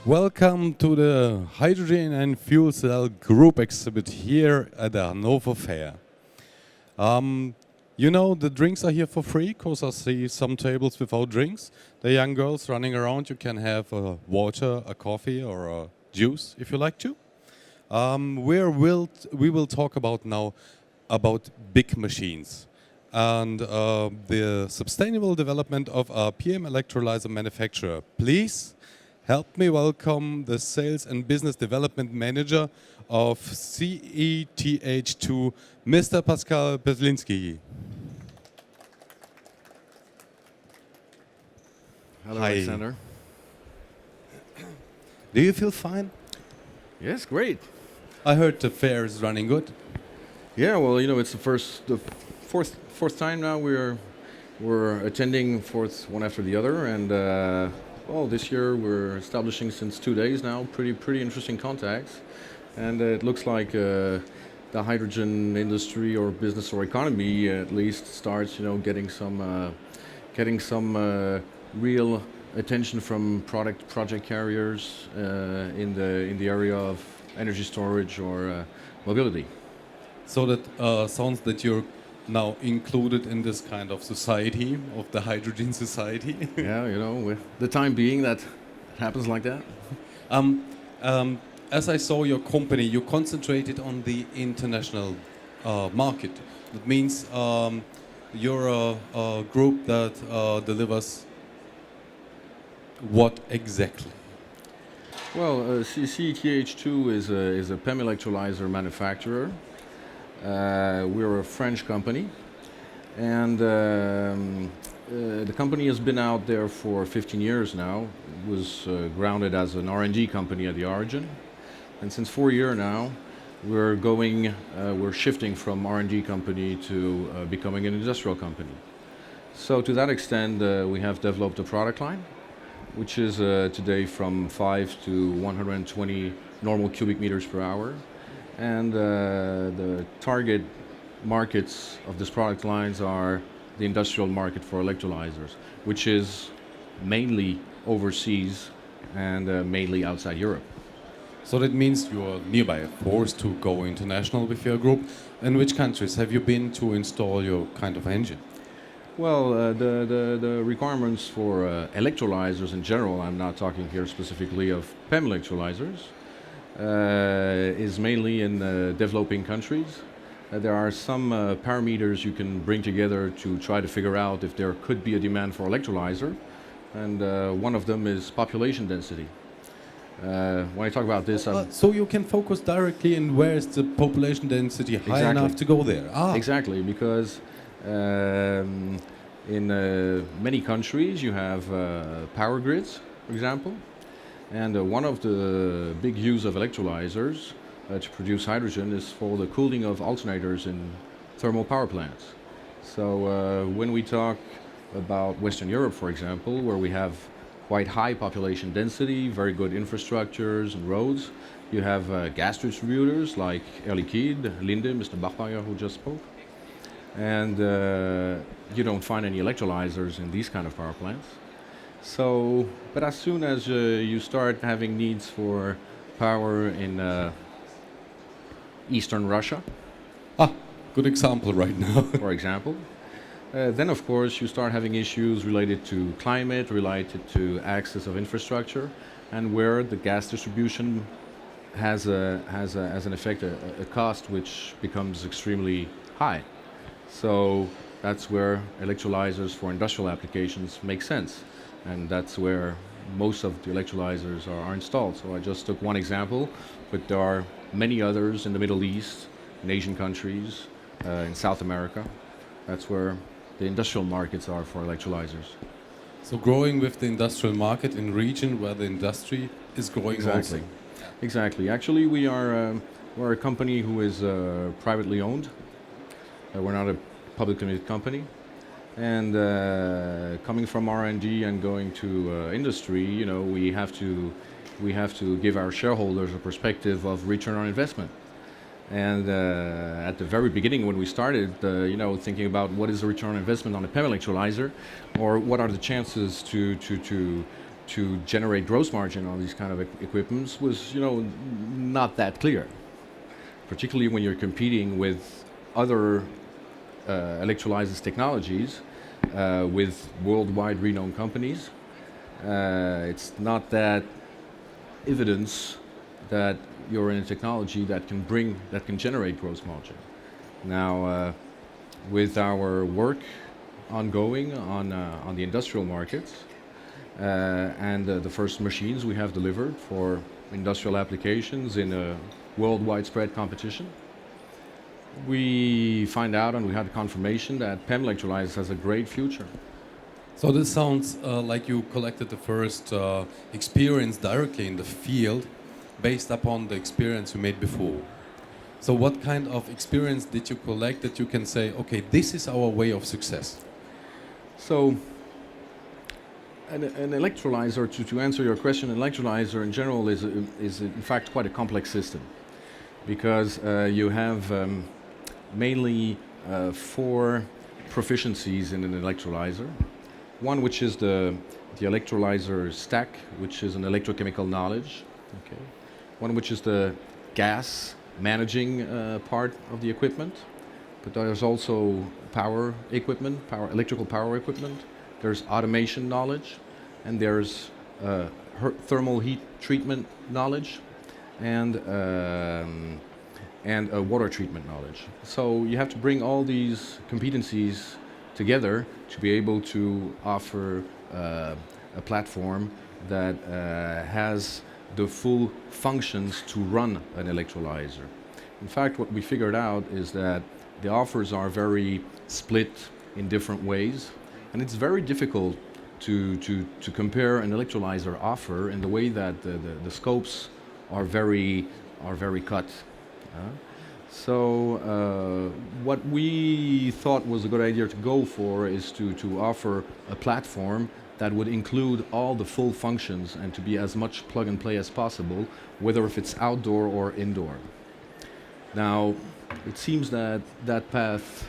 Welcome to the Hydrogen and Fuel Cell Group exhibit here at the Hannover Fair. The drinks are here for free because I see some tables without drinks. The young girls running around, you can have a water, a coffee, or a juice if you like to. We will talk about now about big machines and the sustainable development of a PEM Electrolyser Manufacturer. Please help me welcome the Sales and Business Development Manager of CETH2, Mr. Pascal Pewinski. Hello, Hi. Alexander. Do you feel fine? Yes, great. I heard the fair is running good. Yeah, well, it's the fourth time now we're attending one after the other, and this year we're establishing since 2 days now pretty interesting contacts, and it looks like the hydrogen industry or business or economy at least starts getting some real attention from project carriers in the area of energy storage or mobility. So that sounds that you're now included in this kind of society, of the hydrogen society. Yeah, with the time being that happens like that. As I saw your company, you concentrated on the international market. That means you're a group that delivers what exactly? Well, CETH2 is a PEM Electrolyser Manufacturer. We're a French company, and the company has been out there for 15 years now. It was grounded as an R&D company at the origin, and since 4 years now, we're shifting from R&D company to becoming an industrial company. So to that extent, we have developed a product line, which is today from 5 to 120 normal cubic meters per hour. And the target markets of this product lines are the industrial market for electrolyzers, which is mainly overseas and mainly outside Europe. So that means you are nearby forced to go international with your group. In which countries have you been to install your kind of engine? Well, the requirements for electrolyzers in general, I'm not talking here specifically of PEM electrolyzers, is mainly in developing countries. There are some parameters you can bring together to try to figure out if there could be a demand for electrolyzer, and one of them is population density. When I talk about this, so you can focus directly in where is the population density high enough to go there. Exactly, because in many countries you have power grids, for example, and one of the big use of electrolyzers to produce hydrogen is for the cooling of alternators in thermal power plants. So when we talk about Western Europe, for example, where we have quite high population density, very good infrastructures and roads, you have gas distributors like Air Liquide, Linde, Mr. Bachmeier who just spoke, and you don't find any electrolyzers in these kind of power plants. So, but as soon as you start having needs for power in Eastern Russia, good example right now. for example, then of course you start having issues related to climate, related to access of infrastructure, and where the gas distribution has an effect, a cost which becomes extremely high. So that's where electrolyzers for industrial applications make sense, and that's where most of the electrolyzers are installed. So I just took one example, but there are many others in the Middle East, in Asian countries, in South America. That's where the industrial markets are for electrolyzers. So growing with the industrial market in region where the industry is growing. Exactly. Also. Exactly. Actually, we're a company who is privately owned. We're not a publicly limited company, and coming from R&D and going to industry, we have to give our shareholders a perspective of return on investment. And at the very beginning, when we started, thinking about what is the return on investment on a PEM electrolyzer, or what are the chances to to generate gross margin on these kind of equipments was, not that clear. Particularly when you're competing with other electrolysis technologies with worldwide renowned companies. It's not that evidence that you're in a technology that can generate gross margin. Now, with our work ongoing on the industrial markets and the first machines we have delivered for industrial applications in a worldwide spread competition, we find out and we had confirmation that PEM electrolysis has a great future. So this sounds like you collected the first experience directly in the field based upon the experience you made before. So what kind of experience did you collect that you can say, okay, this is our way of success? So an electrolyzer, to answer your question, an electrolyzer in general is in fact quite a complex system, because you have mainly 4 proficiencies in an electrolyzer. One which is the electrolyzer stack, which is an electrochemical knowledge. Okay. One which is the gas managing part of the equipment, but there's also power equipment, electrical power equipment. There's automation knowledge, and there's thermal heat treatment knowledge, and water treatment knowledge. So you have to bring all these competencies together to be able to offer a platform that has the full functions to run an electrolyzer. In fact, what we figured out is that the offers are very split in different ways, and it's very difficult to compare an electrolyzer offer in the way that the scopes are very cut. So what we thought was a good idea to go for is to offer a platform that would include all the full functions and to be as much plug and play as possible, whether if it's outdoor or indoor. Now, it seems that path,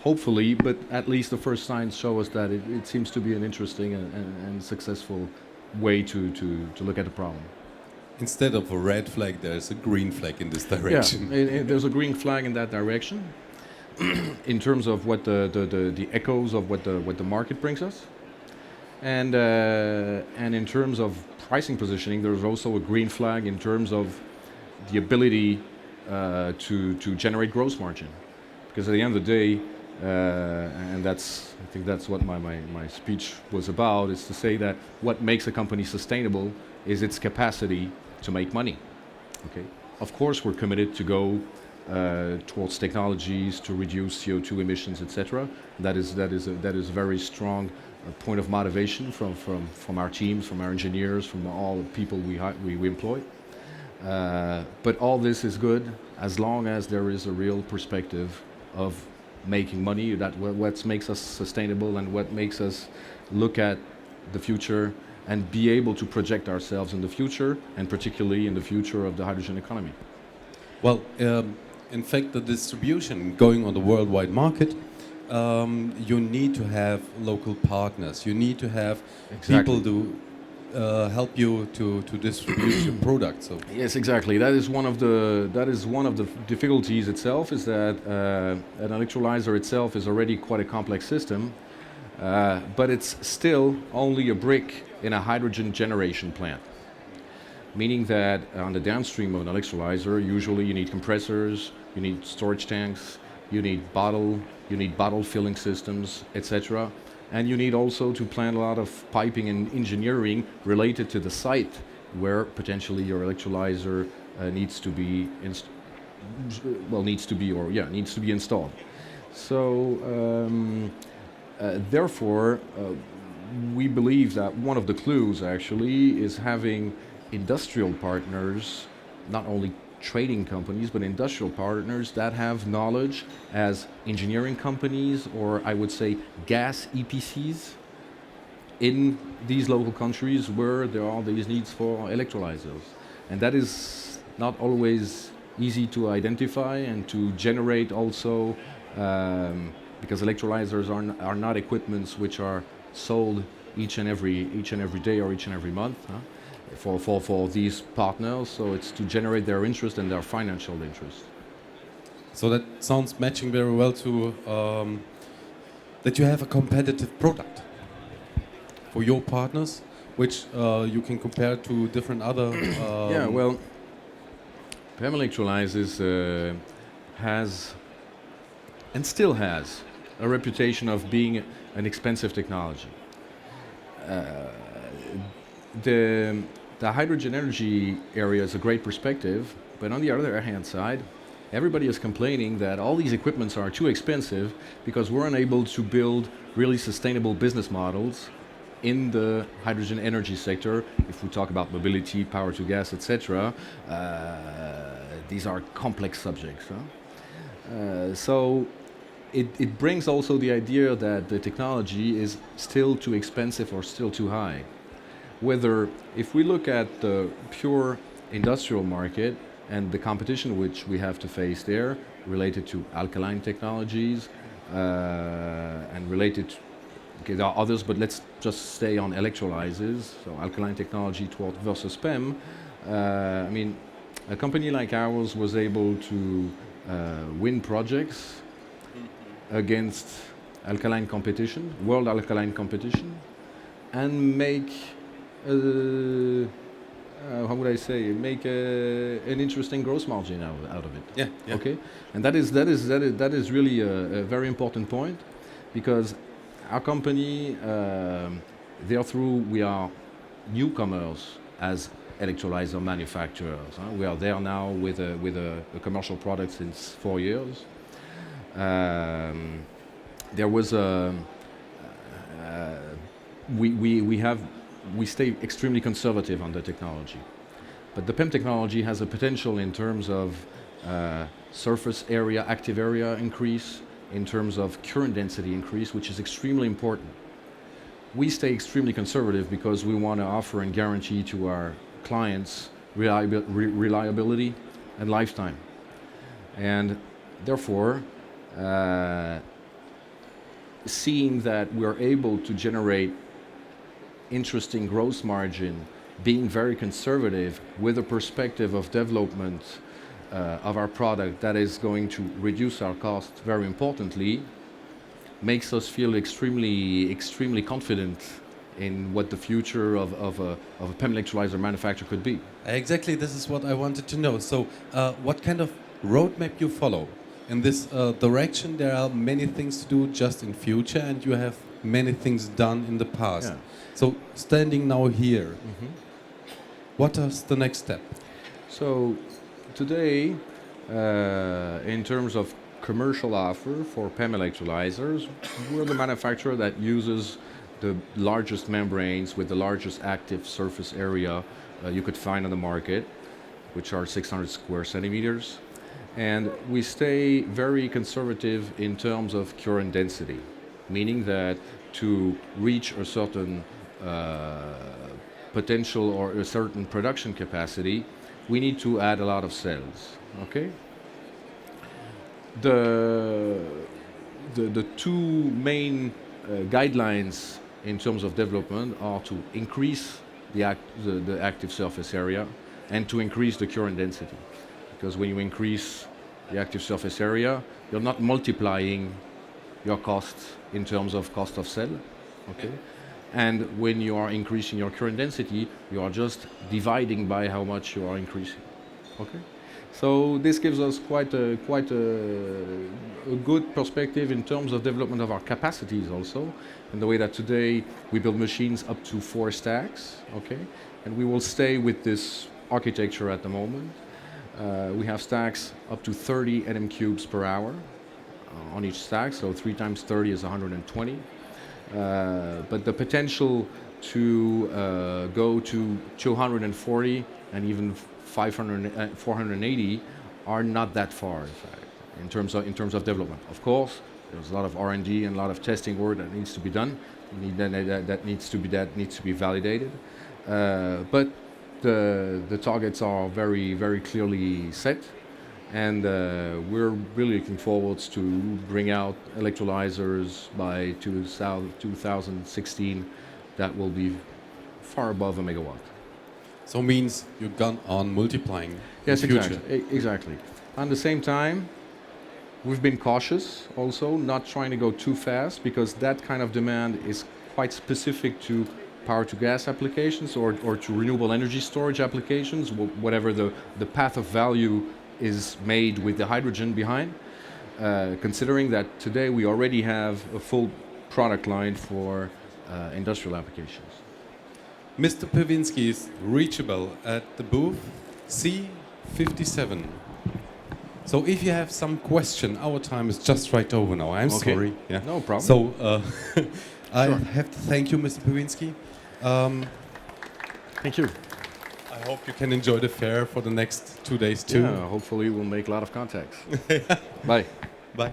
hopefully, but at least the first signs show us that it seems to be an interesting and successful way to look at the problem. Instead of a red flag, there's a green flag in this direction. Yeah, there's a green flag in that direction in terms of what the echoes of what the market brings us. And in terms of pricing positioning, there's also a green flag in terms of the ability to generate gross margin. Because at the end of the day, and I think that's what my speech was about, is to say that what makes a company sustainable is its capacity to make money. Okay. Of course, we're committed to go towards technologies to reduce CO2 emissions, etc. That is a very strong point of motivation from our teams, from our engineers, from all the people we employ. But all this is good as long as there is a real perspective of making money. That what makes us sustainable and what makes us look at the future and be able to project ourselves in the future, and particularly in the future of the hydrogen economy. Well, in fact, the distribution going on the worldwide market, you need to have local partners. You need to have people to help you to distribute your products. So. Yes, exactly. That is one of the difficulties itself. Is that an electrolyzer itself is already quite a complex system, but it's still only a brick in a hydrogen generation plant. Meaning that on the downstream of an electrolyzer, usually you need compressors, you need storage tanks, you need bottle filling systems, etc. And you need also to plan a lot of piping and engineering related to the site where potentially your electrolyzer needs to be installed. So therefore, we believe that one of the clues actually is having industrial partners, not only trading companies, but industrial partners that have knowledge as engineering companies, or I would say gas EPCs, in these local countries where there are these needs for electrolyzers. And that is not always easy to identify and to generate also, because electrolyzers are not equipments which are sold each and every day or each and every month, for these partners. So it's to generate their interest and their financial interest. So that sounds matching very well to that you have a competitive product for your partners, which you can compare to different other. Yeah, well, PEM Electrolyzers has and still has a reputation of being an expensive technology. The hydrogen energy area is a great perspective, but on the other hand side, everybody is complaining that all these equipments are too expensive because we're unable to build really sustainable business models in the hydrogen energy sector. If we talk about mobility, power to gas, etc., these are complex subjects. So it brings also the idea that the technology is still too expensive or still too high. Whether, if we look at the pure industrial market and the competition which we have to face there, related to alkaline technologies and related to, okay, there are others, but let's just stay on electrolyzers, so alkaline technology versus PEM. I mean, a company like ours was able to win projects against alkaline competition, world alkaline competition, and make, how would I say, make an interesting gross margin out of it. Yeah, yeah. Okay, and that is really a very important point, because our company, therefore, we are newcomers as electrolyzer manufacturers. We are there now with a commercial product since 4 years. There was a we stay extremely conservative on the technology, but the PEM technology has a potential in terms of surface area, active area increase, in terms of current density increase, which is extremely important. We stay extremely conservative because we want to offer and guarantee to our clients reliability and lifetime. And therefore, seeing that we're able to generate interesting gross margin, being very conservative with a perspective of development of our product that is going to reduce our costs very importantly, makes us feel extremely confident in what the future of a PEM electrolyzer manufacturer could be. Exactly, this is what I wanted to know. So, what kind of roadmap you follow? In this direction, there are many things to do just in future, and you have many things done in the past. Yeah. So, standing now here, what is the next step? So today, in terms of commercial offer for PEM electrolyzers, we're the manufacturer that uses the largest membranes with the largest active surface area you could find on the market, which are 600 square centimeters. And we stay very conservative in terms of current density, meaning that to reach a certain potential or a certain production capacity, we need to add a lot of cells. Okay. The two main guidelines in terms of development are to increase the active surface area and to increase the current density. Because when you increase the active surface area, you're not multiplying your costs in terms of cost of cell. Okay. And when you are increasing your current density, you are just dividing by how much you are increasing. Okay. So this gives us quite a good perspective in terms of development of our capacities also, and the way that today we build machines up to 4 stacks. Okay. And we will stay with this architecture at the moment. We have stacks up to 30 nm cubes per hour on each stack, so 3 times 30 is 120. But the potential to go to 240 and even 480 are not that far, in fact, in terms of development. Of course, there's a lot of R&D and a lot of testing work that needs to be done. That needs to be validated. But the targets are very clearly set, and we're really looking forward to bring out electrolyzers by 2016 that will be far above a megawatt. So means you're gone on multiplying Yes, in future. exactly. Exactly. At the same time, we've been cautious also, not trying to go too fast, because that kind of demand is quite specific to power to gas applications or to renewable energy storage applications, whatever the path of value is made with the hydrogen behind. Considering that today we already have a full product line for industrial applications. Mr. Pewinski is reachable at the booth C57. So if you have some question, our time is just right over now. I'm Okay. sorry. Yeah. No problem. So I Sure. have to thank you, Mr. Pewinski. Thank you. I hope you can enjoy the fair for the next 2 days too. Yeah, hopefully we'll make a lot of contacts. Bye. Bye.